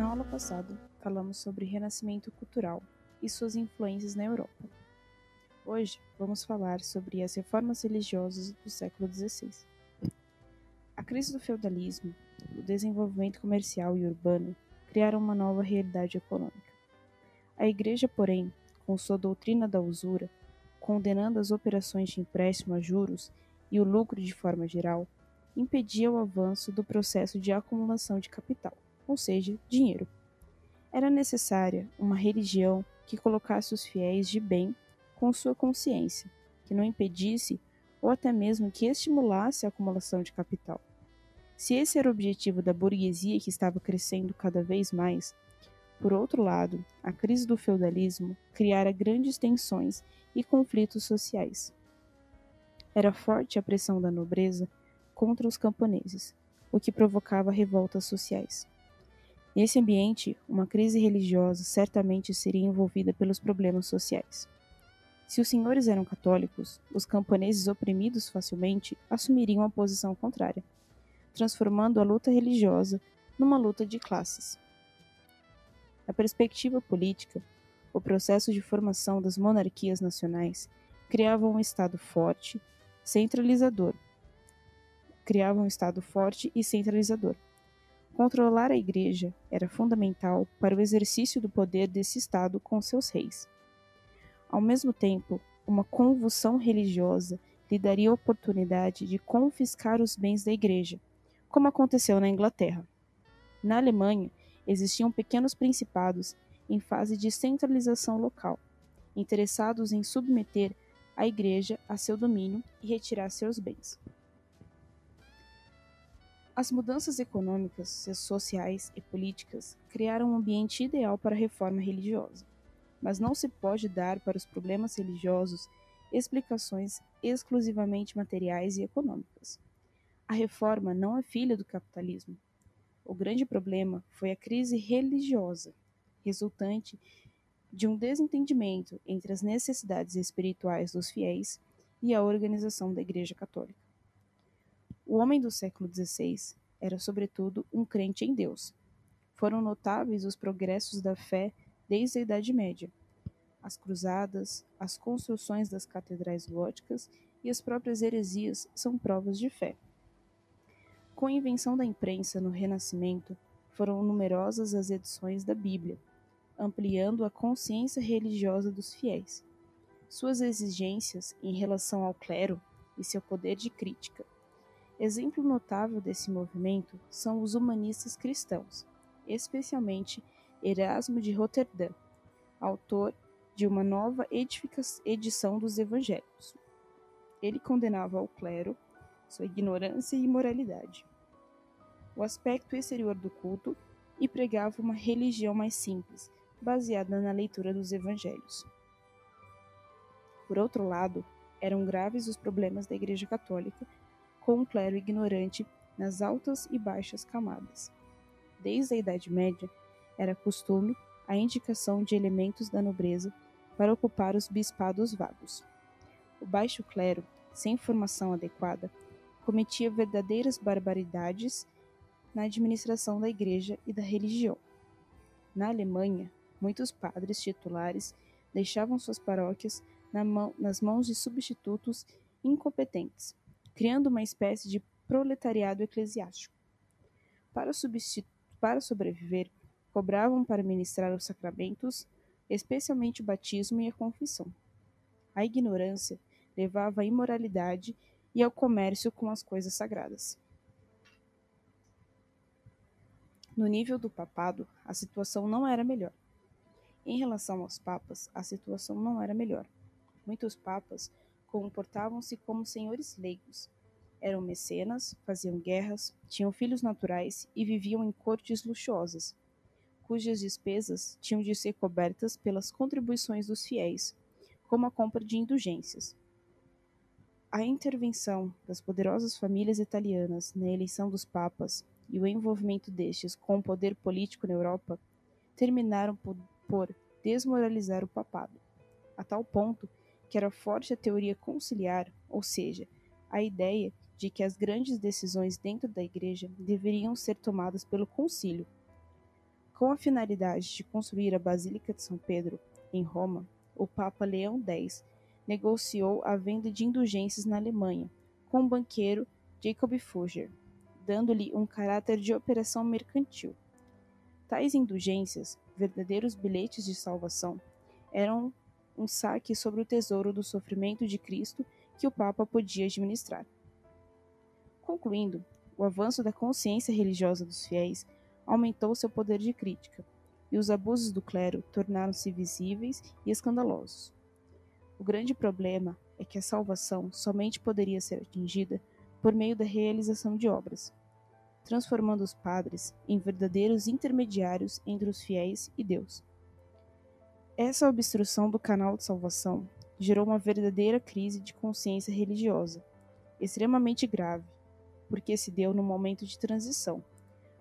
Na aula passada, falamos sobre renascimento cultural e suas influências na Europa. Hoje, vamos falar sobre as reformas religiosas do século XVI. A crise do feudalismo, o desenvolvimento comercial e urbano criaram uma nova realidade econômica. A Igreja, porém, com sua doutrina da usura, condenando as operações de empréstimo a juros e o lucro de forma geral, impedia o avanço do processo de acumulação de capital, ou seja, dinheiro. Era necessária uma religião que colocasse os fiéis de bem com sua consciência, que não impedisse ou até mesmo que estimulasse a acumulação de capital. Se esse era o objetivo da burguesia que estava crescendo cada vez mais, por outro lado, a crise do feudalismo criara grandes tensões e conflitos sociais. Era forte a pressão da nobreza contra os camponeses, o que provocava revoltas sociais. Nesse ambiente, uma crise religiosa certamente seria envolvida pelos problemas sociais. Se os senhores eram católicos, os camponeses oprimidos facilmente assumiriam a posição contrária, transformando a luta religiosa numa luta de classes. Na perspectiva política, o processo de formação das monarquias nacionais criava um Estado forte e centralizador. Controlar a Igreja era fundamental para o exercício do poder desse Estado com seus reis. Ao mesmo tempo, uma convulsão religiosa lhe daria a oportunidade de confiscar os bens da Igreja, como aconteceu na Inglaterra. Na Alemanha, existiam pequenos principados em fase de centralização local, interessados em submeter a Igreja a seu domínio e retirar seus bens. As mudanças econômicas, sociais e políticas criaram um ambiente ideal para a reforma religiosa, mas não se pode dar para os problemas religiosos explicações exclusivamente materiais e econômicas. A reforma não é filha do capitalismo. O grande problema foi a crise religiosa, resultante de um desentendimento entre as necessidades espirituais dos fiéis e a organização da Igreja Católica. O homem do século XVI era, sobretudo, um crente em Deus. Foram notáveis os progressos da fé desde a Idade Média. As cruzadas, as construções das catedrais góticas e as próprias heresias são provas de fé. Com a invenção da imprensa no Renascimento, foram numerosas as edições da Bíblia, ampliando a consciência religiosa dos fiéis, suas exigências em relação ao clero e seu poder de crítica. Exemplo notável desse movimento são os humanistas cristãos, especialmente Erasmo de Roterdã, autor de uma nova edição dos Evangelhos. Ele condenava o clero, sua ignorância e imoralidade, o aspecto exterior do culto e pregava uma religião mais simples, baseada na leitura dos Evangelhos. Por outro lado, eram graves os problemas da Igreja Católica, com um clero ignorante nas altas e baixas camadas. Desde a Idade Média, era costume a indicação de elementos da nobreza para ocupar os bispados vagos. O baixo clero, sem formação adequada, cometia verdadeiras barbaridades na administração da Igreja e da religião. Na Alemanha, muitos padres titulares deixavam suas paróquias nas mãos de substitutos incompetentes, criando uma espécie de proletariado eclesiástico. Para sobreviver, cobravam para ministrar os sacramentos, especialmente o batismo e a confissão. A ignorância levava à imoralidade e ao comércio com as coisas sagradas. No nível do papado, a situação não era melhor. Em relação aos papas, a situação não era melhor. Muitos papas comportavam-se como senhores leigos. Eram mecenas, faziam guerras, tinham filhos naturais e viviam em cortes luxuosas, cujas despesas tinham de ser cobertas pelas contribuições dos fiéis, como a compra de indulgências. A intervenção das poderosas famílias italianas na eleição dos papas e o envolvimento destes com o poder político na Europa terminaram por desmoralizar o papado, a tal ponto que era forte a teoria conciliar, ou seja, a ideia de que as grandes decisões dentro da Igreja deveriam ser tomadas pelo concílio. Com a finalidade de construir a Basílica de São Pedro, em Roma, o Papa Leão X negociou a venda de indulgências na Alemanha com o banqueiro Jacob Fugger, dando-lhe um caráter de operação mercantil. Tais indulgências, verdadeiros bilhetes de salvação, eram um saque sobre o tesouro do sofrimento de Cristo que o Papa podia administrar. Concluindo, o avanço da consciência religiosa dos fiéis aumentou seu poder de crítica, e os abusos do clero tornaram-se visíveis e escandalosos. O grande problema é que a salvação somente poderia ser atingida por meio da realização de obras, transformando os padres em verdadeiros intermediários entre os fiéis e Deus. Essa obstrução do canal de salvação gerou uma verdadeira crise de consciência religiosa, extremamente grave, porque se deu num momento de transição,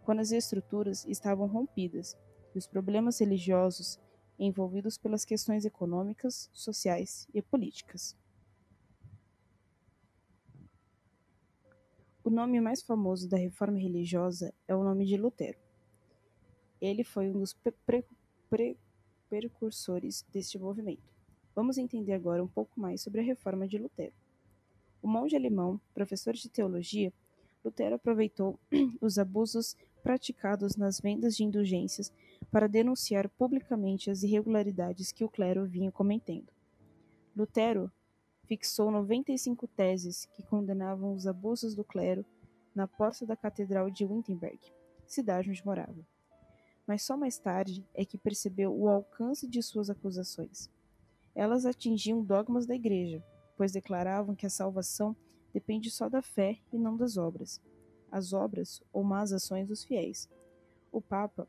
quando as estruturas estavam rompidas e os problemas religiosos envolvidos pelas questões econômicas, sociais e políticas. O nome mais famoso da reforma religiosa é o nome de Lutero. Ele foi um dos precursores deste movimento. Vamos entender agora um pouco mais sobre a reforma de Lutero. O monge alemão, professor de teologia, Lutero aproveitou os abusos praticados nas vendas de indulgências para denunciar publicamente as irregularidades que o clero vinha cometendo. Lutero fixou 95 teses que condenavam os abusos do clero na porta da Catedral de Wittenberg, cidade onde morava. Mas só mais tarde é que percebeu o alcance de suas acusações. Elas atingiam dogmas da Igreja, pois declaravam que a salvação depende só da fé e não das obras, as obras ou más ações dos fiéis. O Papa,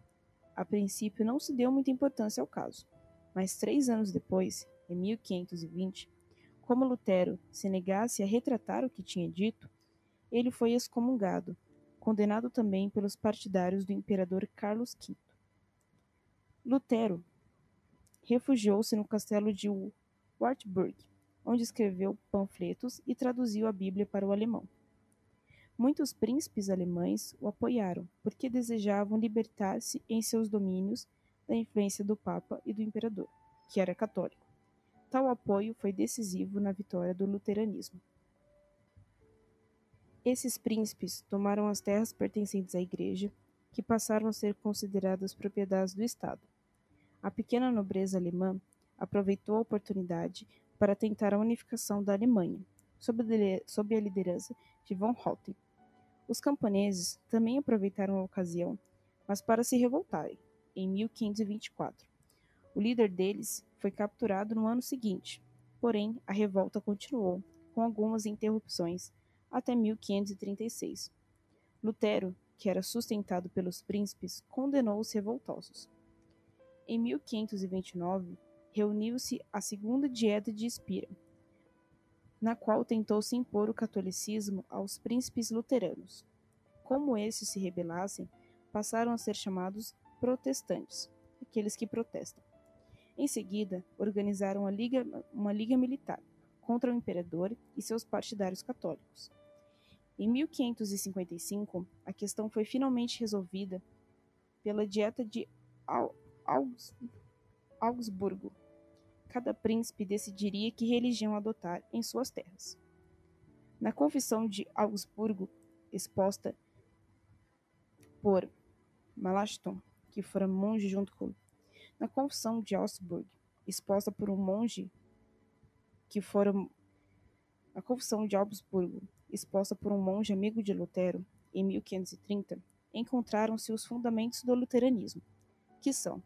a princípio, não se deu muita importância ao caso, mas 3 anos depois, em 1520, como Lutero se negasse a retratar o que tinha dito, ele foi excomungado, condenado também pelos partidários do imperador Carlos V. Lutero refugiou-se no castelo de Wartburg, onde escreveu panfletos e traduziu a Bíblia para o alemão. Muitos príncipes alemães o apoiaram, porque desejavam libertar-se em seus domínios da influência do Papa e do imperador, que era católico. Tal apoio foi decisivo na vitória do luteranismo. Esses príncipes tomaram as terras pertencentes à Igreja, que passaram a ser consideradas propriedades do Estado. A pequena nobreza alemã aproveitou a oportunidade para tentar a unificação da Alemanha, sob a liderança de von Houten. Os camponeses também aproveitaram a ocasião, mas para se revoltarem, em 1524. O líder deles foi capturado no ano seguinte, porém a revolta continuou, com algumas interrupções, até 1536. Lutero, que era sustentado pelos príncipes, condenou os revoltosos. Em 1529, reuniu-se a Segunda Dieta de Spira, na qual tentou-se impor o catolicismo aos príncipes luteranos. Como esses se rebelassem, passaram a ser chamados protestantes, aqueles que protestam. Em seguida, organizaram uma liga militar contra o imperador e seus partidários católicos. Em 1555, a questão foi finalmente resolvida pela Dieta de Augsburgo. Cada príncipe decidiria que religião adotar em suas terras. Na Confissão de Augsburgo, exposta por Melanchthon, que fora monge junto com... Na Confissão de Augsburgo, exposta por um monge que fora... A Confissão de Augsburgo, exposta por um monge amigo de Lutero, em 1530, encontraram-se os fundamentos do luteranismo, que são: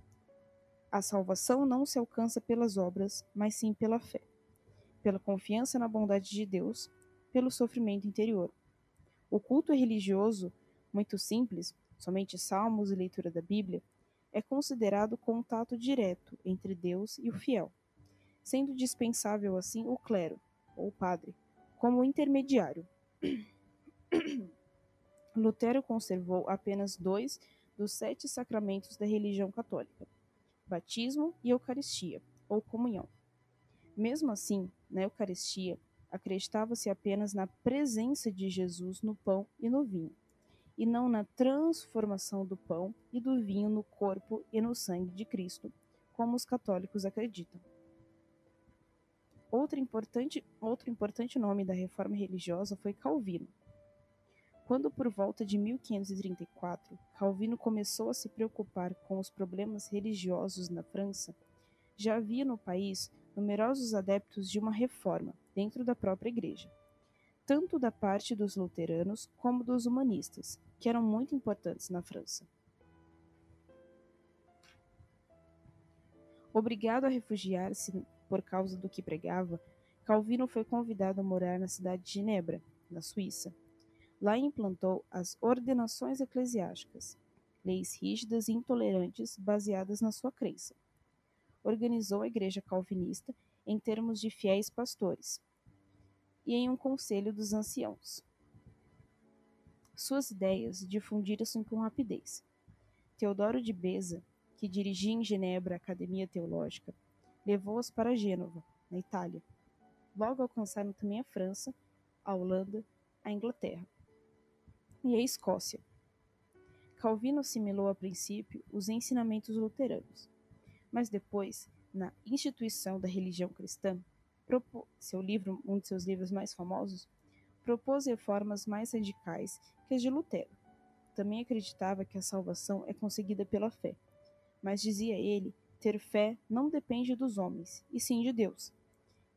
a salvação não se alcança pelas obras, mas sim pela fé, pela confiança na bondade de Deus, pelo sofrimento interior. O culto religioso, muito simples, somente salmos e leitura da Bíblia, é considerado contato direto entre Deus e o fiel, sendo dispensável assim o clero, ou padre, como intermediário. Lutero conservou apenas 2 dos 7 sacramentos da religião católica: batismo e Eucaristia, ou comunhão. Mesmo assim, na Eucaristia, acreditava-se apenas na presença de Jesus no pão e no vinho, e não na transformação do pão e do vinho no corpo e no sangue de Cristo, como os católicos acreditam. Outro importante nome da reforma religiosa foi Calvino. Quando, por volta de 1534, Calvino começou a se preocupar com os problemas religiosos na França, já havia no país numerosos adeptos de uma reforma dentro da própria igreja, tanto da parte dos luteranos como dos humanistas, que eram muito importantes na França. Obrigado a refugiar-se por causa do que pregava, Calvino foi convidado a morar na cidade de Genebra, na Suíça. Lá implantou as ordenações eclesiásticas, leis rígidas e intolerantes baseadas na sua crença. Organizou a igreja calvinista em termos de fiéis pastores e em um conselho dos anciãos. Suas ideias difundiram-se com rapidez. Teodoro de Beza, que dirigia em Genebra a Academia Teológica, levou-as para Gênova, na Itália. Logo alcançaram também a França, a Holanda, a Inglaterra e a Escócia. Calvino assimilou a princípio os ensinamentos luteranos, mas depois, na instituição da religião cristã, um de seus livros mais famosos, propôs reformas mais radicais que as de Lutero. Também acreditava que a salvação é conseguida pela fé, mas dizia ele, ter fé não depende dos homens, e sim de Deus,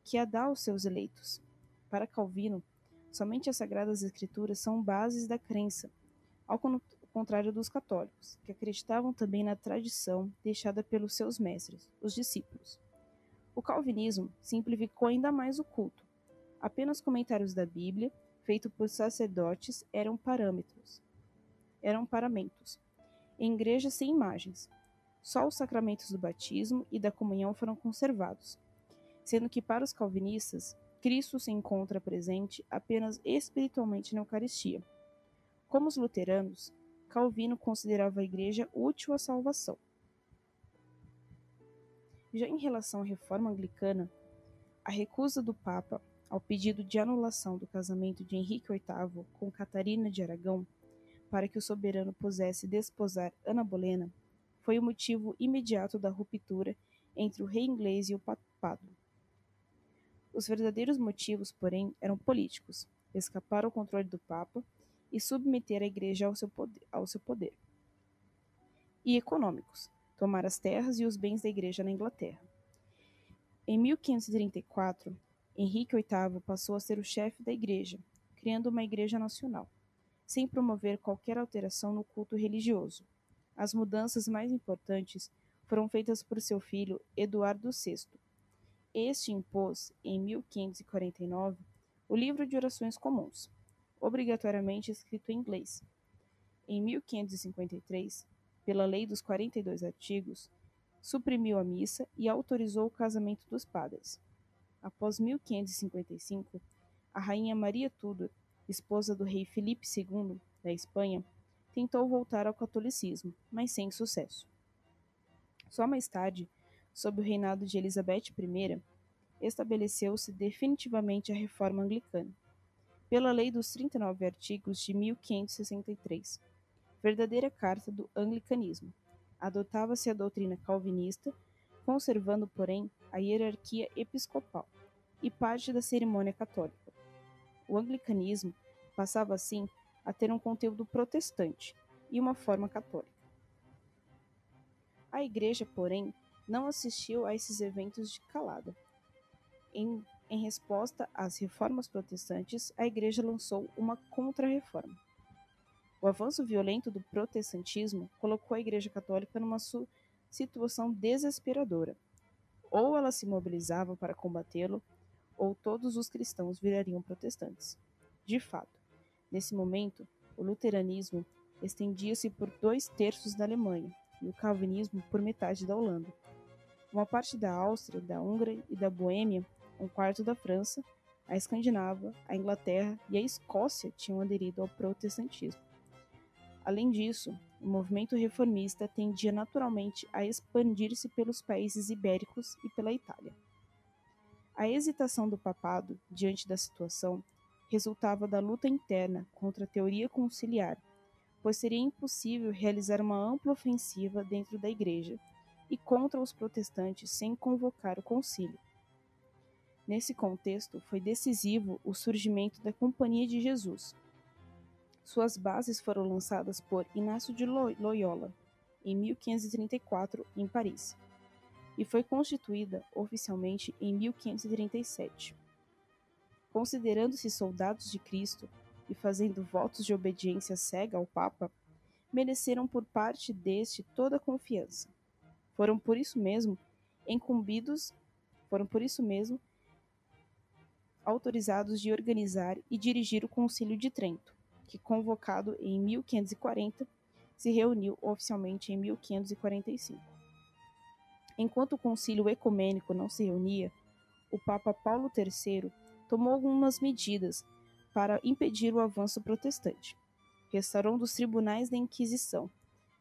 que a dá aos seus eleitos. Para Calvino, somente as Sagradas Escrituras são bases da crença, ao contrário dos católicos, que acreditavam também na tradição deixada pelos seus mestres, os discípulos. O calvinismo simplificou ainda mais o culto. Apenas comentários da Bíblia, feitos por sacerdotes, eram paramentos, em igrejas sem imagens. Só os sacramentos do batismo e da comunhão foram conservados, sendo que para os calvinistas, Cristo se encontra presente apenas espiritualmente na Eucaristia. Como os luteranos, Calvino considerava a igreja útil à salvação. Já em relação à reforma anglicana, a recusa do Papa ao pedido de anulação do casamento de Henrique VIII com Catarina de Aragão, para que o soberano pudesse desposar Ana Bolena, foi o motivo imediato da ruptura entre o rei inglês e o papado. Os verdadeiros motivos, porém, eram políticos: escapar ao controle do Papa e submeter a Igreja ao seu poder. E econômicos: tomar as terras e os bens da Igreja na Inglaterra. Em 1534, Henrique VIII passou a ser o chefe da Igreja, criando uma Igreja Nacional, sem promover qualquer alteração no culto religioso. As mudanças mais importantes foram feitas por seu filho Eduardo VI. Este impôs, em 1549, o Livro de Orações Comuns, obrigatoriamente escrito em inglês. Em 1553, pela Lei dos 42 Artigos, suprimiu a missa e autorizou o casamento dos padres. Após 1555, a rainha Maria Tudor, esposa do rei Filipe II, da Espanha, tentou voltar ao catolicismo, mas sem sucesso. Só mais tarde, sob o reinado de Elizabeth I, estabeleceu-se definitivamente a reforma anglicana, pela Lei dos 39 Artigos de 1563, verdadeira carta do anglicanismo. Adotava-se a doutrina calvinista, conservando, porém, a hierarquia episcopal e parte da cerimônia católica. O anglicanismo passava, assim, a ter um conteúdo protestante e uma forma católica. A Igreja, porém, não assistiu a esses eventos de calada. Em resposta às reformas protestantes, a Igreja lançou uma contra-reforma. O avanço violento do protestantismo colocou a Igreja Católica numa situação desesperadora. Ou ela se mobilizava para combatê-lo, ou todos os cristãos virariam protestantes. De fato, nesse momento, o luteranismo estendia-se por 2/3 da Alemanha e o calvinismo por metade da Holanda. Uma parte da Áustria, da Hungria e da Boêmia, 1/4 da França, a Escandinávia, a Inglaterra e a Escócia tinham aderido ao protestantismo. Além disso, o movimento reformista tendia naturalmente a expandir-se pelos países ibéricos e pela Itália. A hesitação do papado diante da situação resultava da luta interna contra a teoria conciliar, pois seria impossível realizar uma ampla ofensiva dentro da Igreja e contra os protestantes sem convocar o concílio. Nesse contexto, foi decisivo o surgimento da Companhia de Jesus. Suas bases foram lançadas por Inácio de Loyola, em 1534, em Paris, e foi constituída oficialmente em 1537. Considerando-se soldados de Cristo e fazendo votos de obediência cega ao Papa, mereceram por parte deste toda a confiança. Foram por isso mesmo autorizados de organizar e dirigir o Concílio de Trento, que, convocado em 1540, se reuniu oficialmente em 1545. Enquanto o Concílio Ecumênico não se reunia, o Papa Paulo III tomou algumas medidas para impedir o avanço protestante, restaurando os tribunais da Inquisição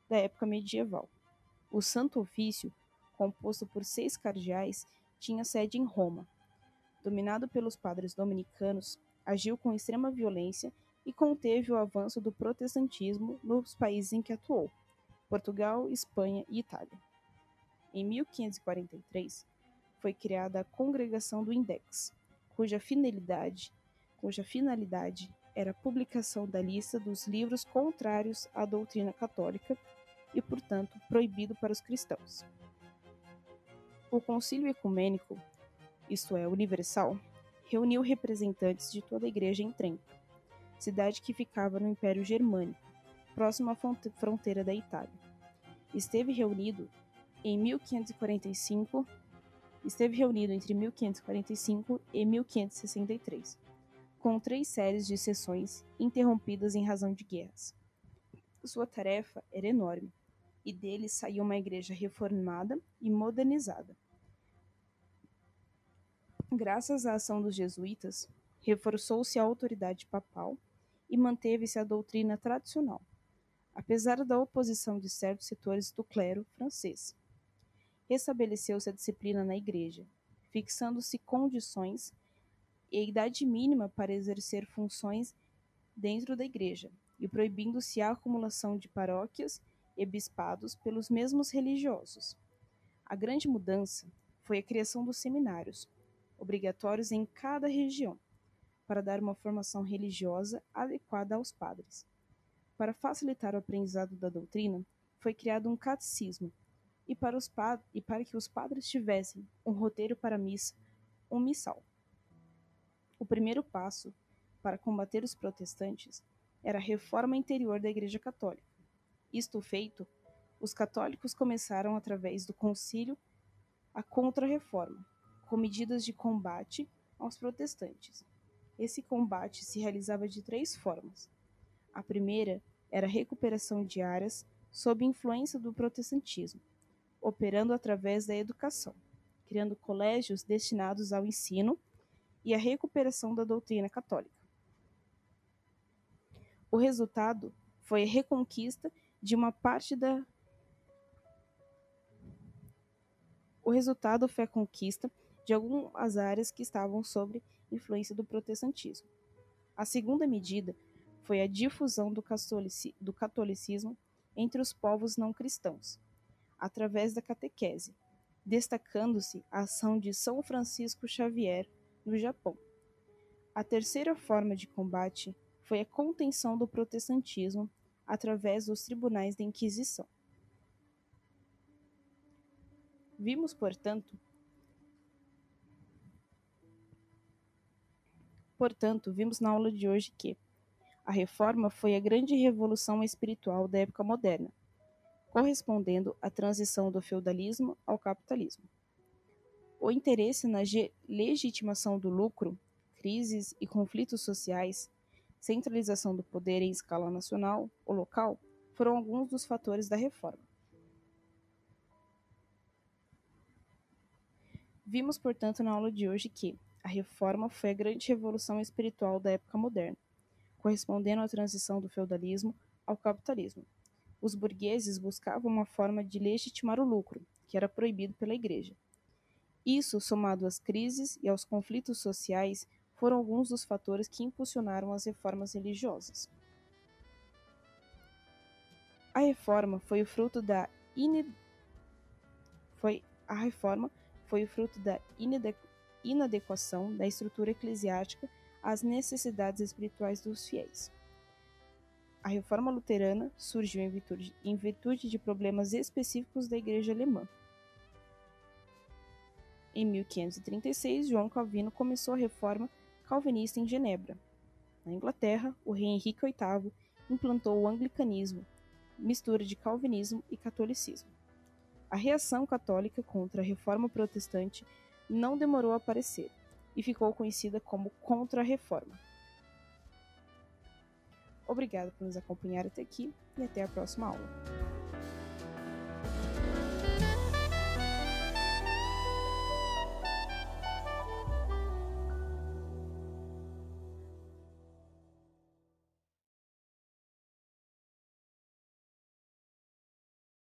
da época medieval. O Santo Ofício, composto por 6 cardeais, tinha sede em Roma. Dominado pelos padres dominicanos, agiu com extrema violência e conteve o avanço do protestantismo nos países em que atuou, Portugal, Espanha e Itália. Em 1543, foi criada a Congregação do Index, cuja finalidade era a publicação da lista dos livros contrários à doutrina católica e, portanto, proibido para os cristãos. O Concílio Ecumênico, isto é, universal, reuniu representantes de toda a Igreja em Trento, cidade que ficava no Império Germânico, próximo à fronteira da Itália. Esteve reunido entre 1545 e 1563, com 3 séries de sessões interrompidas em razão de guerras. Sua tarefa era enorme, e dele saiu uma igreja reformada e modernizada. Graças à ação dos jesuítas, reforçou-se a autoridade papal e manteve-se a doutrina tradicional, apesar da oposição de certos setores do clero francês. Restabeleceu-se a disciplina na igreja, fixando-se condições e a idade mínima para exercer funções dentro da igreja, e proibindo-se a acumulação de paróquias e bispados pelos mesmos religiosos. A grande mudança foi a criação dos seminários, obrigatórios em cada região, para dar uma formação religiosa adequada aos padres. Para facilitar o aprendizado da doutrina, foi criado um catecismo, e para que os padres tivessem um roteiro para a missa, um missal. O primeiro passo para combater os protestantes era a reforma interior da Igreja Católica. Isto feito, os católicos começaram, através do concílio, a contra-reforma, com medidas de combate aos protestantes. Esse combate se realizava de 3 formas. A primeira era a recuperação de áreas sob influência do protestantismo, operando através da educação, criando colégios destinados ao ensino e à recuperação da doutrina católica. O resultado foi a reconquista de uma parte de algumas áreas que estavam sob influência do protestantismo. A segunda medida foi a difusão do catolicismo entre os povos não cristãos, através da catequese, destacando-se a ação de São Francisco Xavier no Japão. A terceira forma de combate foi a contenção do protestantismo através dos tribunais da Inquisição. Vimos, portanto, na aula de hoje que a reforma foi a grande revolução espiritual da época moderna, correspondendo à transição do feudalismo ao capitalismo. O interesse na legitimação do lucro, crises e conflitos sociais, centralização do poder em escala nacional ou local, foram alguns dos fatores da reforma. Vimos, portanto, na aula de hoje que a reforma foi a grande revolução espiritual da época moderna, correspondendo à transição do feudalismo ao capitalismo. Os burgueses buscavam uma forma de legitimar o lucro, que era proibido pela Igreja. Isso, somado às crises e aos conflitos sociais, foram alguns dos fatores que impulsionaram as reformas religiosas. A reforma foi o fruto da inadequação da estrutura eclesiástica às necessidades espirituais dos fiéis. A reforma luterana surgiu em virtude de problemas específicos da Igreja alemã. Em 1536, João Calvino começou a reforma calvinista em Genebra. Na Inglaterra, o rei Henrique VIII implantou o anglicanismo, mistura de calvinismo e catolicismo. A reação católica contra a reforma protestante não demorou a aparecer e ficou conhecida como Contra-Reforma. Obrigado por nos acompanhar até aqui e até a próxima aula.